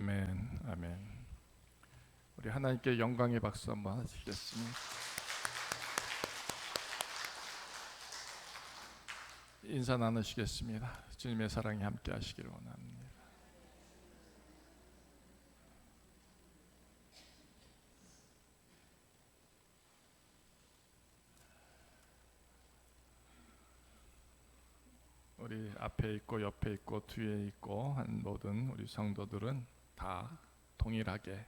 아멘, 아멘. 우리 하나님께 영광의 박수 한번 하시겠습니다. 인사 나누시겠습니다. 주님의 사랑이 함께 하시기를 원합니다. 우리 앞에 있고 옆에 있고 뒤에 있고 한 모든 우리 성도들은 다 동일하게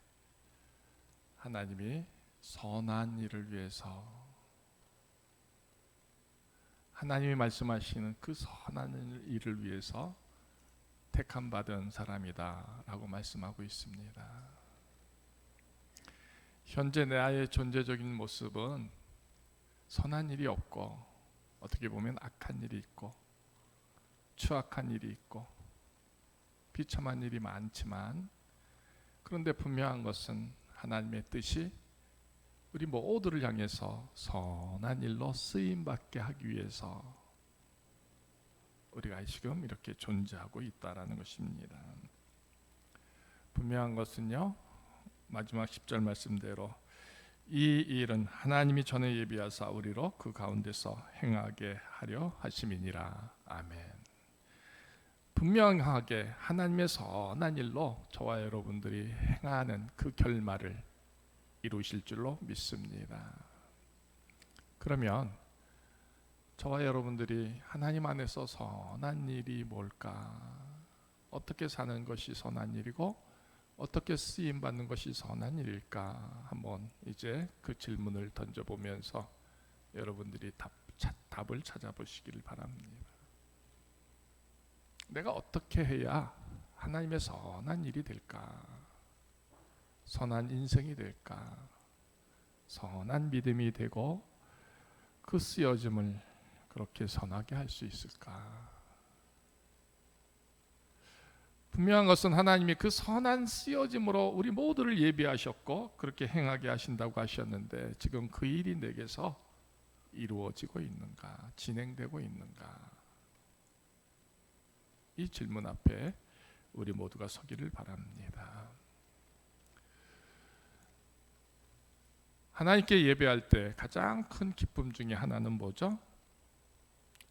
하나님이 선한 일을 위해서, 하나님이 말씀하시는 그 선한 일을 위해서 택함 받은 사람이다 라고 말씀하고 있습니다. 현재 나의 존재적인 모습은 선한 일이 없고, 어떻게 보면 악한 일이 있고 추악한 일이 있고 비참한 일이 많지만, 그런데 분명한 것은 하나님의 뜻이 우리 모두를 향해서 선한 일로 쓰임받게 하기 위해서 우리가 지금 이렇게 존재하고 있다라는 것입니다. 분명한 것은요, 마지막 10절 말씀대로 이 일은 하나님이 전에 예비하사 우리로 그 가운데서 행하게 하려 하심이니라. 아멘. 분명하게 하나님의 선한 일로 저와 여러분들이 행하는 그 결말을 이루실 줄로 믿습니다. 그러면 저와 여러분들이 하나님 안에서 선한 일이 뭘까? 어떻게 사는 것이 선한 일이고 어떻게 쓰임 받는 것이 선한 일일까? 한번 이제 그 질문을 던져보면서 여러분들이 답을 찾아보시기를 바랍니다. 내가 어떻게 해야 하나님의 선한 일이 될까? 선한 인생이 될까? 선한 믿음이 되고 그 쓰여짐을 그렇게 선하게 할 수 있을까? 분명한 것은 하나님이 그 선한 쓰여짐으로 우리 모두를 예비하셨고 그렇게 행하게 하신다고 하셨는데, 지금 그 일이 내게서 이루어지고 있는가? 진행되고 있는가? 이 질문 앞에 우리 모두가 서기를 바랍니다. 하나님께 예배할 때 가장 큰 기쁨 중에 하나는 뭐죠?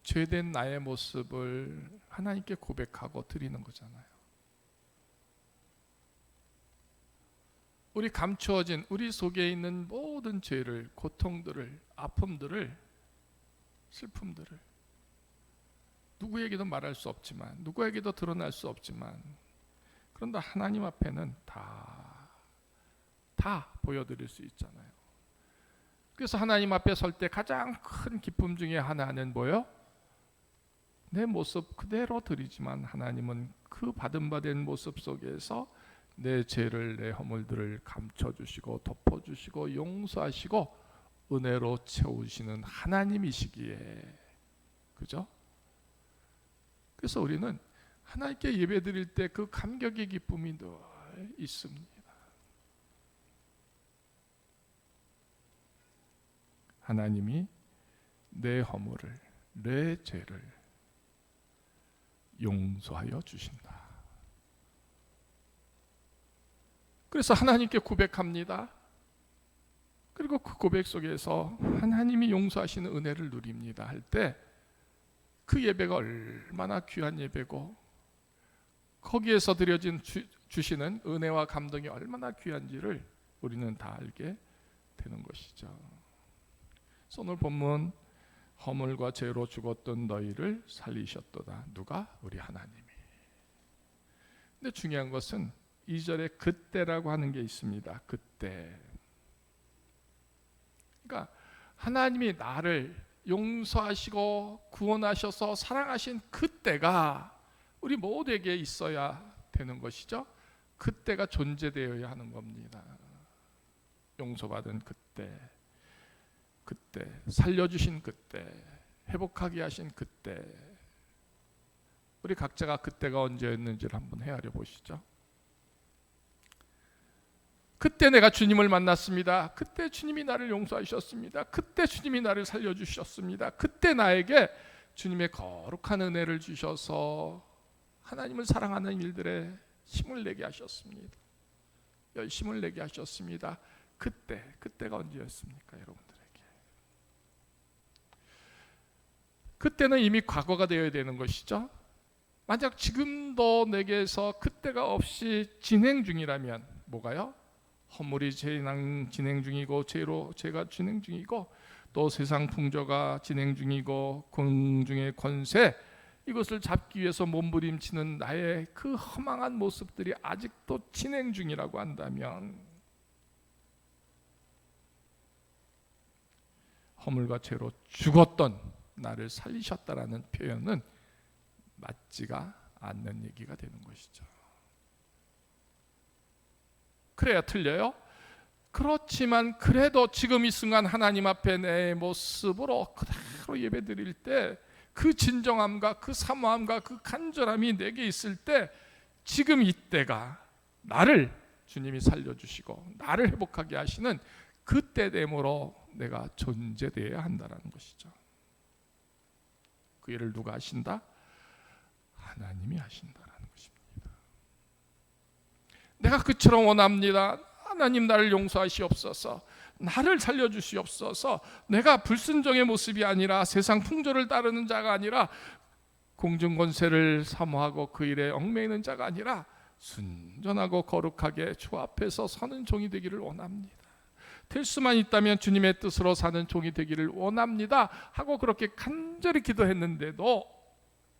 죄된 나의 모습을 하나님께 고백하고 드리는 거잖아요. 우리 감추어진 우리 속에 있는 모든 죄를, 고통들을, 아픔들을, 슬픔들을 누구에게도 말할 수 없지만, 누구에게도 드러날 수 없지만, 그런데 하나님 앞에는 다 보여드릴 수 있잖아요. 그래서 하나님 앞에 설 때 가장 큰 기쁨 중에 하나는 뭐요? 내 모습 그대로 드리지만 하나님은 그 받은 모습 속에서 내 죄를, 내 허물들을 감춰주시고 덮어주시고 용서하시고 은혜로 채우시는 하나님이시기에, 그죠? 그래서 우리는 하나님께 예배 드릴 때 그 감격의 기쁨이 늘 있습니다. 하나님이 내 허물을, 내 죄를 용서하여 주신다. 그래서 하나님께 고백합니다. 그리고 그 고백 속에서 하나님이 용서하시는 은혜를 누립니다 할 때 그 예배가 얼마나 귀한 예배고, 거기에서 드려진 주시는 은혜와 감동이 얼마나 귀한지를 우리는 다 알게 되는 것이죠. 오늘 본문, 허물과 죄로 죽었던 너희를 살리셨도다. 누가? 우리 하나님이. 근데 중요한 것은 2절에 그때라고 하는 게 있습니다. 그때. 그러니까 하나님이 나를 용서하시고 구원하셔서 사랑하신 그때가 우리 모두에게 있어야 되는 것이죠. 그때가 존재되어야 하는 겁니다. 용서받은 그때, 살려주신 그때, 회복하게 하신 그때, 우리 각자가 그때가 언제였는지를 한번 헤아려 보시죠. 그때 내가 주님을 만났습니다. 그때 주님이 나를 용서하셨습니다. 그때 주님이 나를 살려주셨습니다. 그때 나에게 주님의 거룩한 은혜를 주셔서 하나님을 사랑하는 일들에 힘을 내게 하셨습니다. 열심을 내게 하셨습니다. 그때가 언제였습니까, 여러분들에게? 그때는 이미 과거가 되어야 되는 것이죠. 만약 지금도 내게서 그때가 없이 진행 중이라면 뭐가요? 허물이 진행 중이고 죄가 진행 중이고 또 세상 풍조가 진행 중이고 공중의 권세, 이것을 잡기 위해서 몸부림치는 나의 그 허망한 모습들이 아직도 진행 중이라고 한다면 허물과 죄로 죽었던 나를 살리셨다라는 표현은 맞지가 않는 얘기가 되는 것이죠. 그래야 틀려요? 그렇지만 그래도 지금 이 순간 하나님 앞에 내 모습으로 그대로 예배드릴 때 그 진정함과 그 사모함과 그 간절함이 내게 있을 때 지금 이때가 나를 주님이 살려주시고 나를 회복하게 하시는 그때됨으로 내가 존재되어야 한다는 것이죠. 그 일을 누가 하신다? 하나님이 하신다라는 것입니다. 내가 그처럼 원합니다. 하나님 나를 용서하시옵소서. 나를 살려주시옵소서. 내가 불순종의 모습이 아니라 세상 풍조를 따르는 자가 아니라 공중권세를 사모하고 그 일에 얽매이는 자가 아니라 순전하고 거룩하게 주 앞에서 서는 종이 되기를 원합니다. 될 수만 있다면 주님의 뜻으로 사는 종이 되기를 원합니다 하고 그렇게 간절히 기도했는데도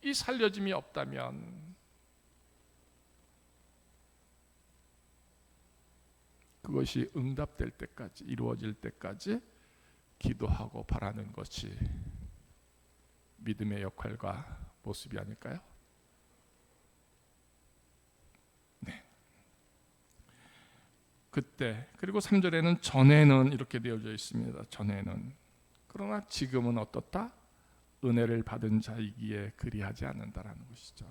이 살려짐이 없다면 그것이 응답될 때까지, 이루어질 때까지 기도하고 바라는 것이 믿음의 역할과 모습이 아닐까요? 네. 그때, 그리고 3절에는 전에는 이렇게 되어져 있습니다. 전에는. 그러나 지금은 어떻다? 은혜를 받은 자이기에 그리하지 않는다라는 것이죠.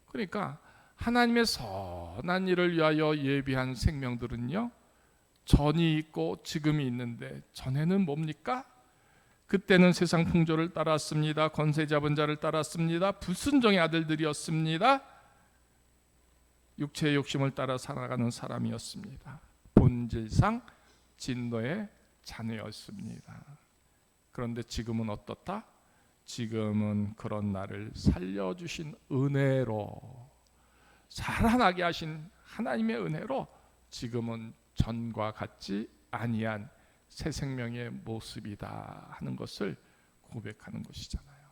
그러니까 하나님의 선한 일을 위하여 예비한 생명들은요, 전이 있고 지금이 있는데 전에는 뭡니까? 그때는 세상 풍조를 따랐습니다. 권세 잡은 자를 따랐습니다. 불순종의 아들들이었습니다. 육체의 욕심을 따라 살아가는 사람이었습니다. 본질상 진노의 자녀였습니다. 그런데 지금은 어떻다? 지금은 그런 나를 살려주신 은혜로, 살아나게 하신 하나님의 은혜로 지금은 전과 같지 아니한 새 생명의 모습이다 하는 것을 고백하는 것이잖아요.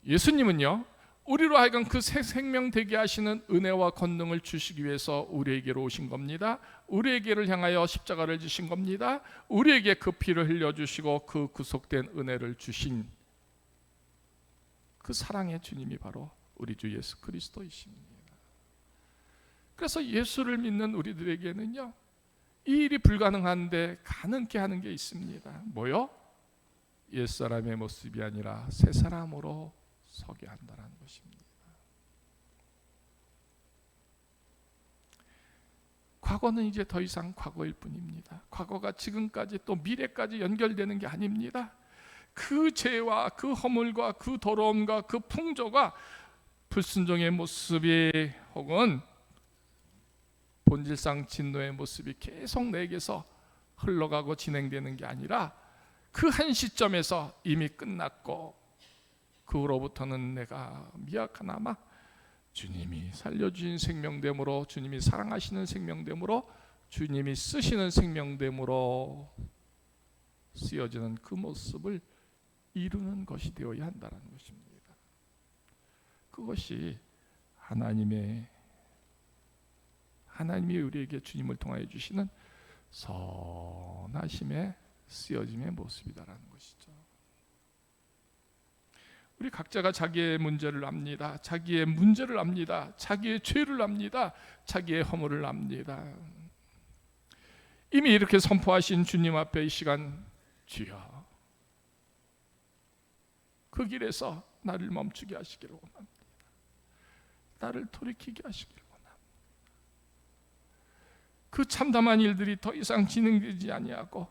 예수님은요, 우리로 하여금 그 새 생명 되게 하시는 은혜와 권능을 주시기 위해서 우리에게로 오신 겁니다. 우리에게를 향하여 십자가를 지신 겁니다. 우리에게 그 피를 흘려주시고 그 구속된 은혜를 주신 그 사랑의 주님이 바로 우리 주 예수 그리스도이십니다. 그래서 예수를 믿는 우리들에게는요, 이 일이 불가능한데 가능케 하는 게 있습니다. 뭐요? 옛사람의 모습이 아니라 새 사람으로 서게 한다는 것입니다. 과거는 이제 더 이상 과거일 뿐입니다. 과거가 지금까지 또 미래까지 연결되는 게 아닙니다. 그 죄와 그 허물과 그 더러움과 그 풍조가 불순종의 모습이 혹은 본질상 진노의 모습이 계속 내게서 흘러가고 진행되는 게 아니라 그 한 시점에서 이미 끝났고 그 후로부터는 내가 미약하나마 주님이 살려주신 생명됨으로, 주님이 사랑하시는 생명됨으로, 주님이 쓰시는 생명됨으로 쓰여지는 그 모습을 이루는 것이 되어야 한다는 것입니다. 그것이 하나님이 우리에게 주님을 통하여 주시는 선하심의 쓰여짐의 모습이다라는 것이죠. 우리 각자가 자기의 문제를 압니다. 자기의 문제를 압니다. 자기의 죄를 압니다. 자기의 허물을 압니다. 이미 이렇게 선포하신 주님 앞에 이 시간, 주여, 그 길에서 나를 멈추게 하시기를 원합니다. 나를 돌이키게 하시기를 원합니다. 그 참담한 일들이 더 이상 진행되지 아니하고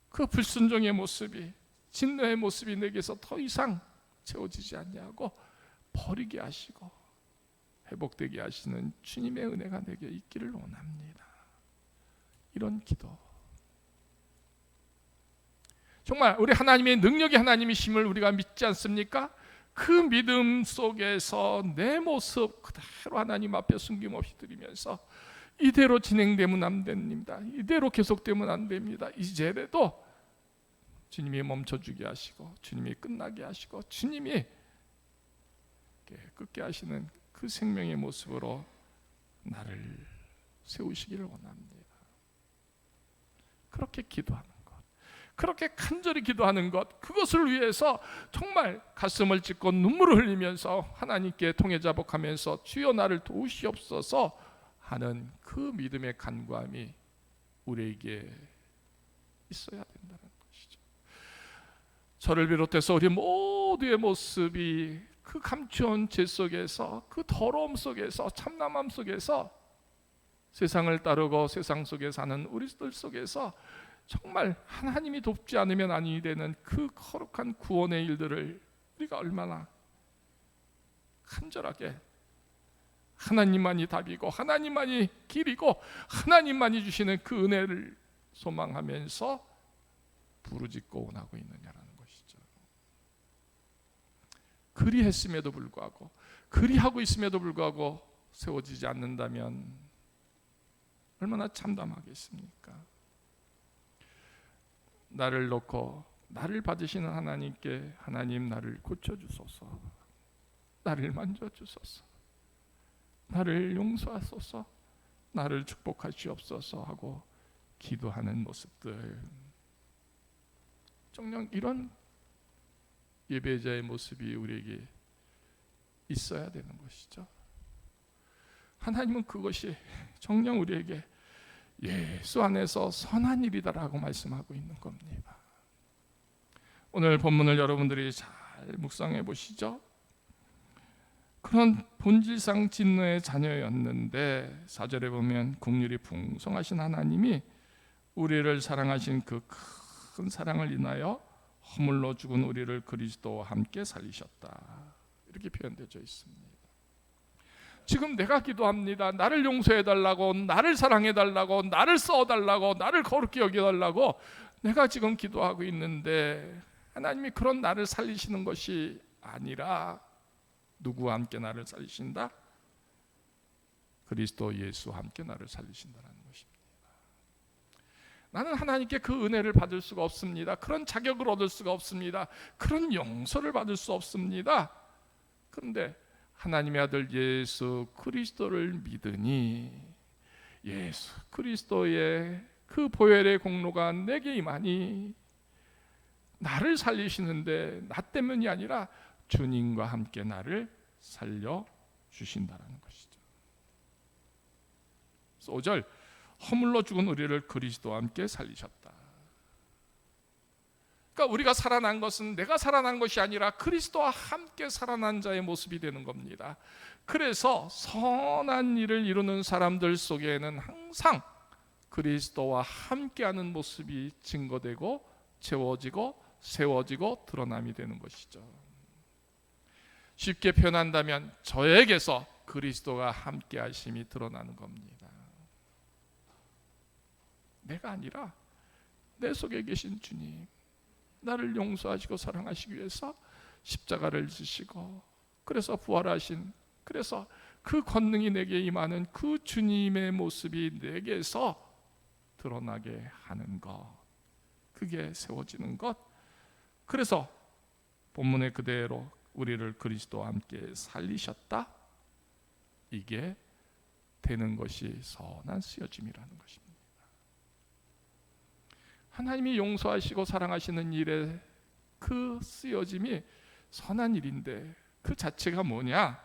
그 불순종의 모습이, 진노의 모습이 내게서 더 이상 채워지지 않냐고 버리게 하시고 회복되게 하시는 주님의 은혜가 내게 있기를 원합니다. 이런 기도. 정말 우리 하나님의 능력이 하나님이심을 우리가 믿지 않습니까? 그 믿음 속에서 내 모습 그대로 하나님 앞에 숨김없이 드리면서 이대로 진행되면 안 됩니다. 이대로 계속되면 안 됩니다. 이제라도 주님이 멈춰주게 하시고 주님이 끝나게 하시고 주님이 끝게 하시는 그 생명의 모습으로 나를 세우시기를 원합니다. 그렇게 기도하는 것, 그렇게 간절히 기도하는 것, 그것을 위해서 정말 가슴을 찢고 눈물을 흘리면서 하나님께 통회자복하면서 주여 나를 도우시옵소서 하는 그 믿음의 간구함이 우리에게 있어야 된다는 것이죠. 저를 비롯해서 우리 모두의 모습이 그 감추온 죄 속에서, 그 더러움 속에서, 참남함 속에서, 세상을 따르고 세상 속에 사는 우리들 속에서 정말 하나님이 돕지 않으면 아니 되는 그 거룩한 구원의 일들을 우리가 얼마나 간절하게 하나님만이 답이고 하나님만이 길이고 하나님만이 주시는 그 은혜를 소망하면서 부르짖고 원하고 있느냐라는 것이죠. 그리했음에도 불구하고, 그리하고 있음에도 불구하고 세워지지 않는다면 얼마나 참담하겠습니까? 나를 놓고 나를 받으시는 하나님께 하나님 나를 고쳐주소서, 나를 만져주소서, 나를 용서하소서, 나를 축복하시옵소서 하고 기도하는 모습들, 정녕 이런 예배자의 모습이 우리에게 있어야 되는 것이죠. 하나님은 그것이 정녕 우리에게 예수 안에서 선한 일이다라고 말씀하고 있는 겁니다. 오늘 본문을 여러분들이 잘 묵상해 보시죠. 그런 본질상 진노의 자녀였는데 4절에 보면 긍휼이 풍성하신 하나님이 우리를 사랑하신 그 큰 사랑을 인하여 허물로 죽은 우리를 그리스도와 함께 살리셨다, 이렇게 표현되어 있습니다. 지금 내가 기도합니다. 나를 용서해달라고, 나를 사랑해달라고, 나를 써달라고, 나를 거룩히 여겨달라고 내가 지금 기도하고 있는데 하나님이 그런 나를 살리시는 것이 아니라 누구와 함께 나를 살리신다? 그리스도 예수와 함께 나를 살리신다는 것입니다. 나는 하나님께 그 은혜를 받을 수가 없습니다. 그런 자격을 얻을 수가 없습니다. 그런 용서를 받을 수 없습니다. 그런데 하나님의 아들 예수 그리스도를 믿으니 예수 그리스도의 그 보혈의 공로가 내게 임하니 나를 살리시는데 나 때문이 아니라 주님과 함께 나를 살려주신다는 것이죠. 5절, 허물로 죽은 우리를 그리스도와 함께 살리셨다. 그러니까 우리가 살아난 것은 내가 살아난 것이 아니라 그리스도와 함께 살아난 자의 모습이 되는 겁니다. 그래서 선한 일을 이루는 사람들 속에는 항상 그리스도와 함께하는 모습이 증거되고 채워지고 세워지고 드러남이 되는 것이죠. 쉽게 표현한다면 저에게서 그리스도가 함께하심이 드러나는 겁니다. 내가 아니라 내 속에 계신 주님, 나를 용서하시고 사랑하시기 위해서 십자가를 지시고 그래서 부활하신, 그래서 그 권능이 내게 임하는 그 주님의 모습이 내게서 드러나게 하는 것, 그게 세워지는 것. 그래서 본문의 그대로 우리를 그리스도와 함께 살리셨다, 이게 되는 것이 선한 쓰여짐이라는 것입니다. 하나님이 용서하시고 사랑하시는 일에 그 쓰여짐이 선한 일인데 그 자체가 뭐냐?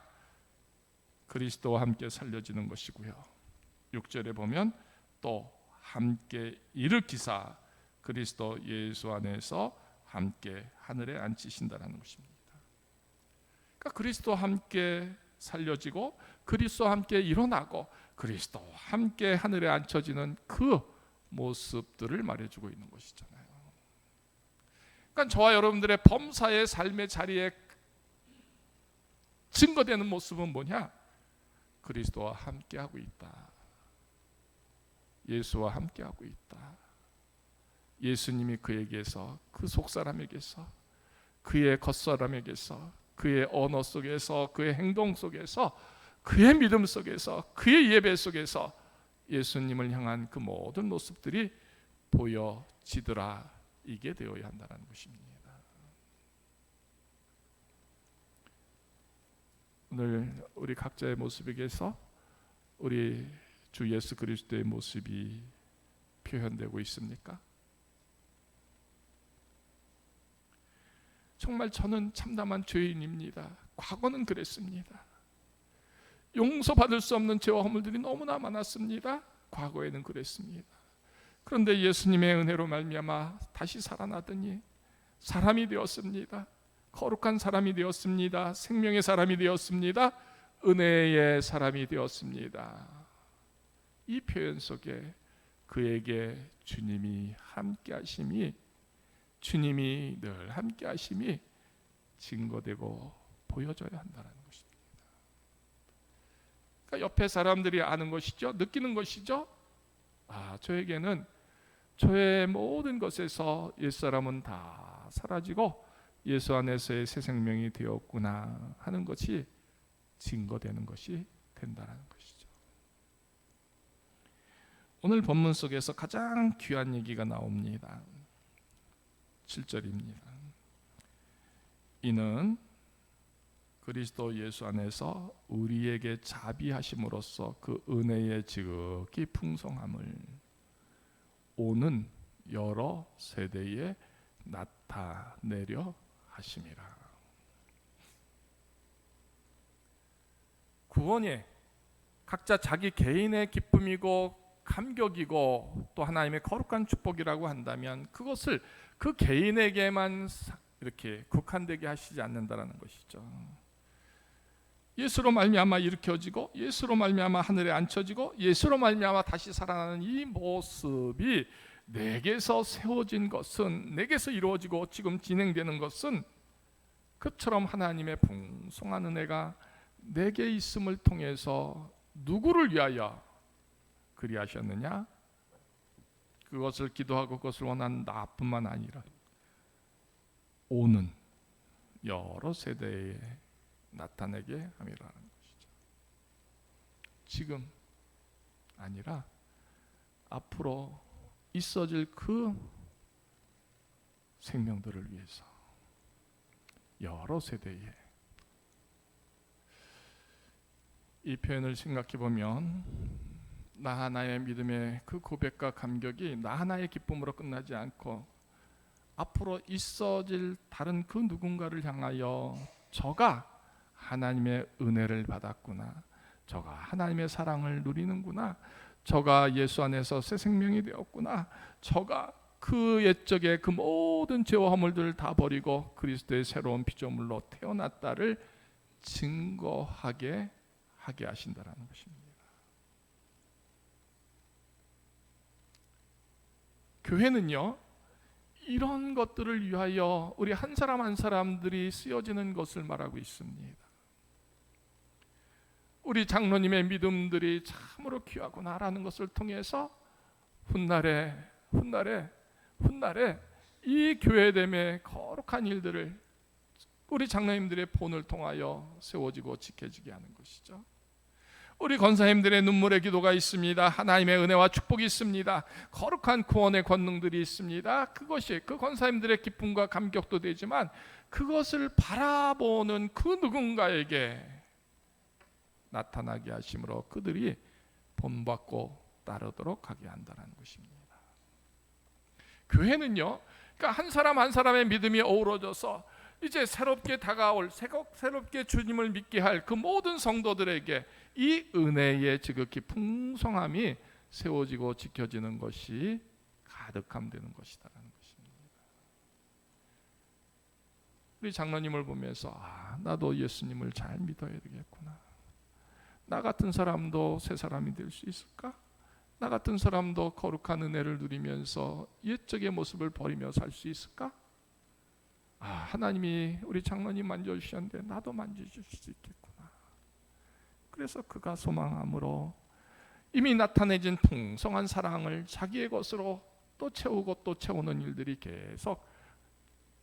그리스도와 함께 살려지는 것이고요. 6절에 보면 또 함께 일으키사 그리스도 예수 안에서 함께 하늘에 앉히신다는 것입니다. 그러니까 그리스도와 함께 살려지고 그리스도와 함께 일어나고 그리스도와 함께 하늘에 앉혀지는 그 모습들을 말해주고 있는 것이잖아요. 그러니까 저와 여러분들의 범사의 삶의 자리에 증거되는 모습은 뭐냐? 그리스도와 함께하고 있다. 예수와 함께하고 있다. 예수님이 그에게서, 그 속사람에게서, 그의 겉사람에게서, 그의 언어 속에서, 그의 행동 속에서, 그의 믿음 속에서, 그의 예배 속에서 예수님을 향한 그 모든 모습들이 보여지더라. 이게 되어야 한다는 것입니다. 오늘 우리 각자의 모습에게서 우리 주 예수 그리스도의 모습이 표현되고 있습니까? 정말 저는 참담한 죄인입니다. 과거는 그랬습니다. 용서받을 수 없는 죄와 허물들이 너무나 많았습니다. 과거에는 그랬습니다. 그런데 예수님의 은혜로 말미암아 다시 살아나더니 사람이 되었습니다. 거룩한 사람이 되었습니다. 생명의 사람이 되었습니다. 은혜의 사람이 되었습니다. 이 표현 속에 그에게 주님이 함께 하심이, 주님이 늘 함께 하심이 증거되고 보여져야 한다는 것입니다. 그러니까 옆에 사람들이 아는 것이죠. 느끼는 것이죠. 저에게는 저의 모든 것에서 옛사람은 다 사라지고 예수 안에서의 새 생명이 되었구나 하는 것이 증거되는 것이 된다는 것이죠. 오늘 본문 속에서 가장 귀한 얘기가 나옵니다. 7절입니다. 이는 그리스도 예수 안에서 우리에게 자비하심으로써 그 은혜의 지극히 풍성함을 오는 여러 세대에 나타내려 하심이라. 구원이 각자 자기 개인의 기쁨이고 감격이고 또 하나님의 거룩한 축복이라고 한다면 그것을 그 개인에게만 이렇게 국한되게 하시지 않는다라는 것이죠. 예수로 말미암아 일으켜지고 예수로 말미암아 하늘에 앉혀지고 예수로 말미암아 다시 살아나는 이 모습이 내게서 세워진 것은, 내게서 이루어지고 지금 진행되는 것은 그처럼 하나님의 풍성한 은혜가 내게 있음을 통해서 누구를 위하여 그리하셨느냐? 그것을 기도하고 그것을 원하는 나뿐만 아니라 오는 여러 세대에 나타내게 함이라는 것이죠. 지금 아니라 앞으로 있어질 그 생명들을 위해서 여러 세대에. 이 표현을 생각해 보면 나 하나의 믿음의 그 고백과 감격이 나 하나의 기쁨으로 끝나지 않고 앞으로 있어질 다른 그 누군가를 향하여 저가 하나님의 은혜를 받았구나, 저가 하나님의 사랑을 누리는구나, 저가 예수 안에서 새 생명이 되었구나, 저가 그 옛적의 그 모든 죄와 허물들을 다 버리고 그리스도의 새로운 피조물로 태어났다를 증거하게 하게 하신다라는 것입니다. 교회는요, 이런 것들을 위하여 우리 한 사람 한 사람들이 쓰여지는 것을 말하고 있습니다. 우리 장로님의 믿음들이 참으로 귀하구나라는 것을 통해서 훗날에 이 교회됨의 거룩한 일들을 우리 장로님들의 본을 통하여 세워지고 지켜지게 하는 것이죠. 우리 권사님들의 눈물의 기도가 있습니다. 하나님의 은혜와 축복이 있습니다. 거룩한 구원의 권능들이 있습니다. 그것이 그 권사님들의 기쁨과 감격도 되지만 그것을 바라보는 그 누군가에게 나타나게 하심으로 그들이 본받고 따르도록 하게 한다는 것입니다. 교회는요, 그러니까 한 사람 한 사람의 믿음이 어우러져서 이제 새롭게 다가올, 새롭게 주님을 믿게 할 그 모든 성도들에게 이 은혜의 지극히 풍성함이 세워지고 지켜지는 것이 가득함 되는 것이다라는 것입니다. 우리 장로님을 보면서 나도 예수님을 잘 믿어야 되겠구나. 나 같은 사람도 새 사람이 될 수 있을까? 나 같은 사람도 거룩한 은혜를 누리면서 옛적의 모습을 버리며 살 수 있을까? 하나님이 우리 장로님 만져주셨는데 나도 만져줄 수 있겠구나. 그래서 그가 소망함으로 이미 나타내진 풍성한 사랑을 자기의 것으로 또 채우고 또 채우는 일들이 계속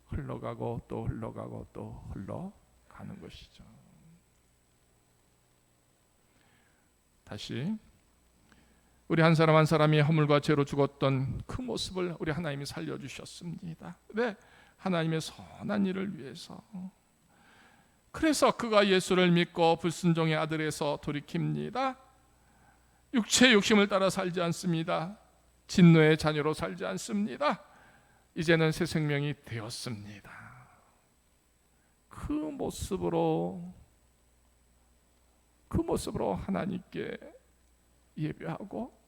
흘러가고 또 흘러가고 또 흘러가는 것이죠. 다시 우리 한 사람 한 사람이 허물과 죄로 죽었던 그 모습을 우리 하나님이 살려주셨습니다. 왜? 하나님의 선한 일을 위해서. 그래서 그가 예수를 믿고 불순종의 아들에서 돌이킵니다. 육체의 욕심을 따라 살지 않습니다. 진노의 자녀로 살지 않습니다. 이제는 새 생명이 되었습니다. 그 모습으로 하나님께 예배하고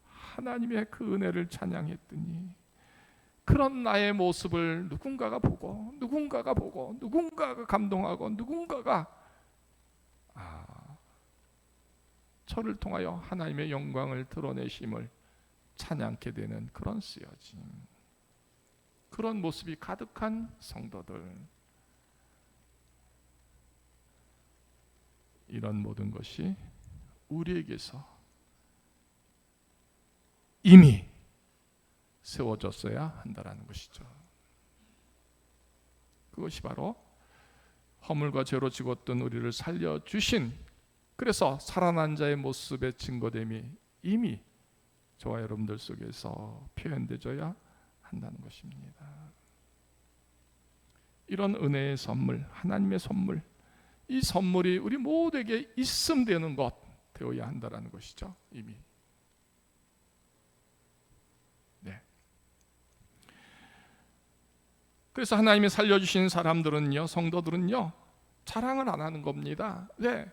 하나님의 그 은혜를 찬양했더니 그런 나의 모습을 누군가가 보고 누군가가 감동하고 누군가가 저를 통하여 하나님의 영광을 드러내심을 찬양케 되는 그런 쓰여짐, 그런 모습이 가득한 성도들, 이런 모든 것이 우리에게서 이미 세워졌어야 한다는 것이죠. 그것이 바로 허물과 죄로 죽었던 우리를 살려주신, 그래서 살아난 자의 모습의 증거됨이 이미 저와 여러분들 속에서 표현되어야 한다는 것입니다. 이런 은혜의 선물, 하나님의 선물, 이 선물이 우리 모두에게 있음 되는 것 되어야 한다는 것이죠. 이미. 네. 그래서 하나님이 살려주신 사람들은요, 성도들은요, 자랑을 안 하는 겁니다. 네.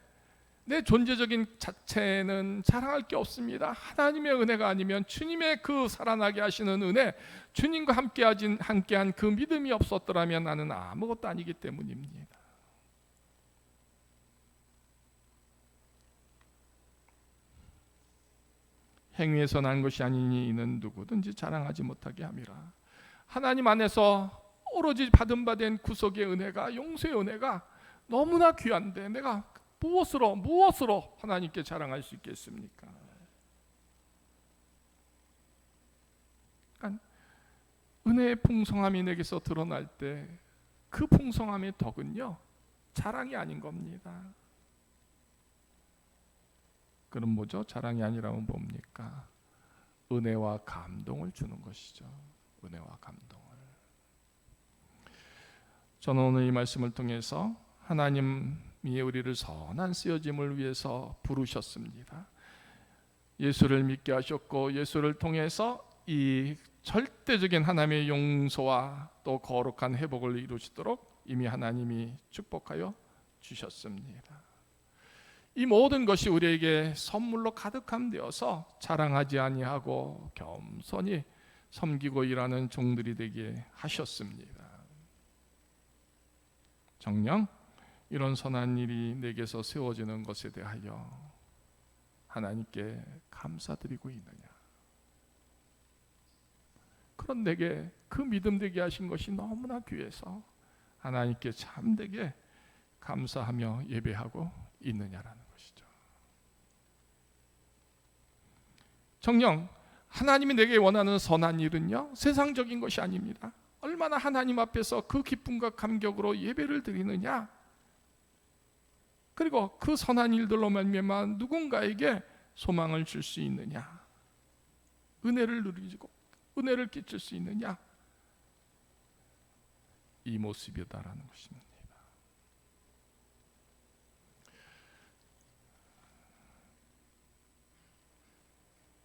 내 존재적인 자체는 자랑할 게 없습니다. 하나님의 은혜가 아니면, 주님의 그 살아나게 하시는 은혜, 주님과 함께한 그 믿음이 없었더라면 나는 아무것도 아니기 때문입니다. 행위에서 난 것이 아니니 이는 누구든지 자랑하지 못하게 함이라. 하나님 안에서 오로지 받은 바 된 구속의 은혜가, 용서의 은혜가 너무나 귀한데 내가 무엇으로 하나님께 자랑할 수 있겠습니까? 그러니까 은혜의 풍성함이 내게서 드러날 때 그 풍성함의 덕은요, 자랑이 아닌 겁니다. 그럼 뭐죠? 자랑이 아니라면 뭡니까? 은혜와 감동을 주는 것이죠. 은혜와 감동을. 저는 오늘 이 말씀을 통해서 하나님이 우리를 선한 쓰여짐을 위해서 부르셨습니다. 예수를 믿게 하셨고, 예수를 통해서 이 절대적인 하나님의 용서와 또 거룩한 회복을 이루시도록 이미 하나님이 축복하여 주셨습니다. 이 모든 것이 우리에게 선물로 가득함 되어서 자랑하지 아니하고 겸손히 섬기고 일하는 종들이 되게 하셨습니다. 정녕 이런 선한 일이 내게서 세워지는 것에 대하여 하나님께 감사드리고 있느냐? 그런 내게 그 믿음 되게 하신 것이 너무나 귀해서 하나님께 참되게 감사하며 예배하고 있느냐라는 것이죠. 정녕 하나님이 내게 원하는 선한 일은요, 세상적인 것이 아닙니다. 얼마나 하나님 앞에서 그 기쁨과 감격으로 예배를 드리느냐, 그리고 그 선한 일들로 말미암아 누군가에게 소망을 줄 수 있느냐, 은혜를 누리고 은혜를 끼칠 수 있느냐, 이 모습이다라는 것입니다.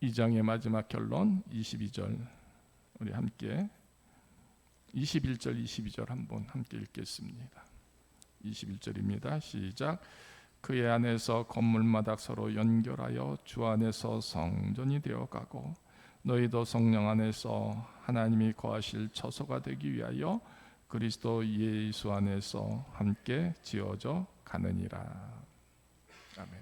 이 장의 마지막 결론 22절, 우리 함께 21절 22절 한번 함께 읽겠습니다. 21절입니다. 시작. 그의 안에서 건물마다 서로 연결하여 주 안에서 성전이 되어가고 너희도 성령 안에서 하나님이 거하실 처소가 되기 위하여 그리스도 예수 안에서 함께 지어져 가느니라. 아멘.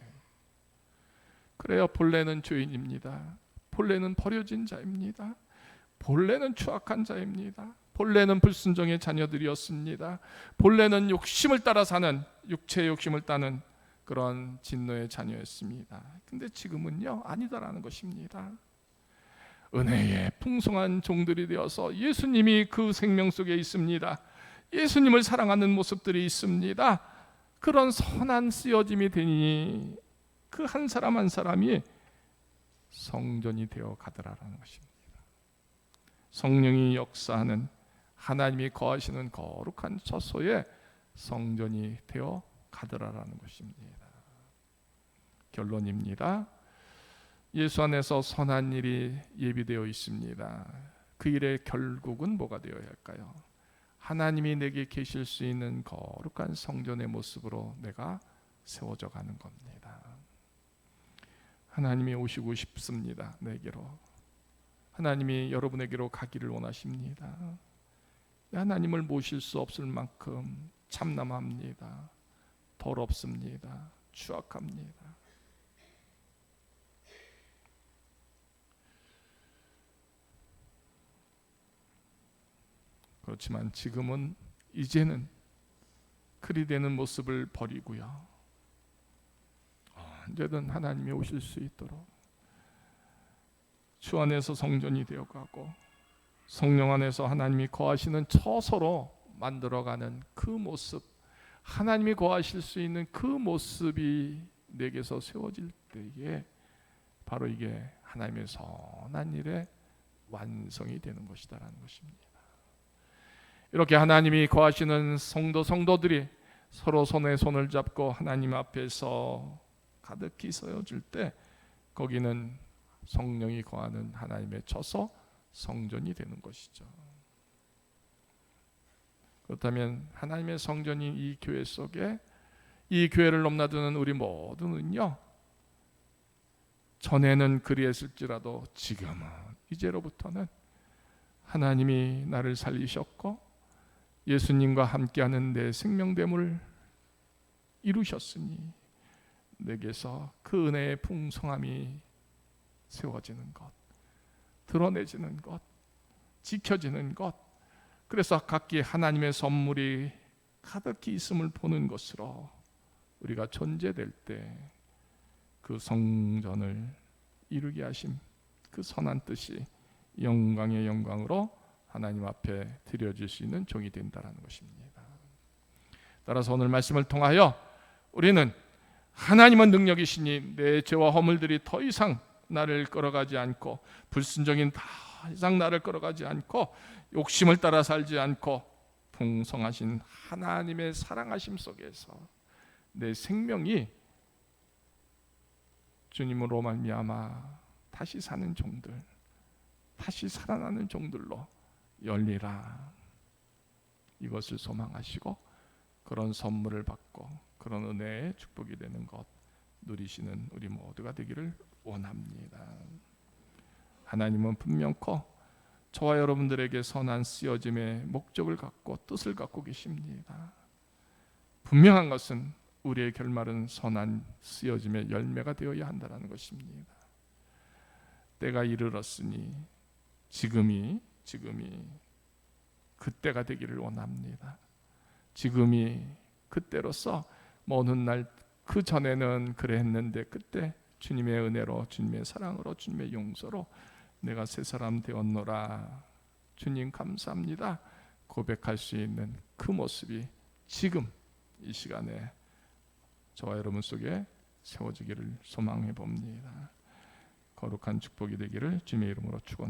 그래요. 본래는 죄인입니다. 본래는 버려진 자입니다. 본래는 추악한 자입니다. 본래는 불순종의 자녀들이었습니다. 본래는 욕심을 따라 사는, 육체의 욕심을 따는 그런 진노의 자녀였습니다. 근데 지금은요, 아니다라는 것입니다. 은혜의 풍성한 종들이 되어서 예수님이 그 생명 속에 있습니다. 예수님을 사랑하는 모습들이 있습니다. 그런 선한 쓰여짐이 되니 그 한 사람 한 사람이 성전이 되어 가더라라는 것입니다. 성령이 역사하는, 하나님이 거하시는 거룩한 처소에 성전이 되어 가더라라는 것입니다. 결론입니다. 예수 안에서 선한 일이 예비되어 있습니다. 그 일의 결국은 뭐가 되어야 할까요? 하나님이 내게 계실 수 있는 거룩한 성전의 모습으로 내가 세워져 가는 겁니다. 하나님이 오시고 싶습니다. 내게로. 하나님이 여러분에게로 가기를 원하십니다. 하나님을 모실 수 없을 만큼 참남합니다. 더럽습니다. 추악합니다. 그렇지만 지금은, 이제는 그리 되는 모습을 버리고요, 언제든 하나님이 오실 수 있도록 주 안에서 성전이 되어가고 성령 안에서 하나님이 거하시는 처소로 만들어가는 그 모습, 하나님이 거하실 수 있는 그 모습이 내게서 세워질 때에 바로 이게 하나님의 선한 일의 완성이 되는 것이다라는 것입니다. 이렇게 하나님이 거하시는 성도들이 서로 손에 손을 잡고 하나님 앞에서 가득히 서어질 때 거기는 성령이 거하는 하나님의 처소, 성전이 되는 것이죠. 그렇다면 하나님의 성전인 이 교회 속에, 이 교회를 넘나드는 우리 모두는요, 전에는 그리했을지라도 지금은, 이제로부터는 하나님이 나를 살리셨고 예수님과 함께하는 내 생명됨을 이루셨으니 내게서 그 은혜의 풍성함이 세워지는 것, 드러내지는 것, 지켜지는 것, 그래서 각기 하나님의 선물이 가득히 있음을 보는 것으로 우리가 존재될 때 그 성전을 이루게 하심, 그 선한 뜻이 영광의 영광으로 하나님 앞에 드려질 수 있는 종이 된다는 것입니다. 따라서 오늘 말씀을 통하여 우리는 하나님은 능력이시니 내 죄와 허물들이 더 이상 나를 끌어가지 않고, 불순종인 더 이상 나를 끌어가지 않고, 욕심을 따라 살지 않고 풍성하신 하나님의 사랑하심 속에서 내 생명이 주님으로 말미암아 다시 사는 종들, 다시 살아나는 종들로 열리라. 이것을 소망하시고 그런 선물을 받고 그런 은혜의 축복이 되는 것 누리시는 우리 모두가 되기를 원합니다. 하나님은 분명코 저와 여러분들에게 선한 쓰여짐의 목적을 갖고 뜻을 갖고 계십니다. 분명한 것은 우리의 결말은 선한 쓰여짐의 열매가 되어야 한다는 것입니다. 때가 이르렀으니 지금이 그때가 되기를 원합니다. 지금이 그때로서 먼 훗날 그 전에는 그래 했는데 그때 주님의 은혜로, 주님의 사랑으로, 주님의 용서로 내가 새 사람 되었노라, 주님 감사합니다 고백할 수 있는 그 모습이 지금 이 시간에 저와 여러분 속에 세워지기를 소망해 봅니다. 거룩한 축복이 되기를 주님의 이름으로 축원합니다.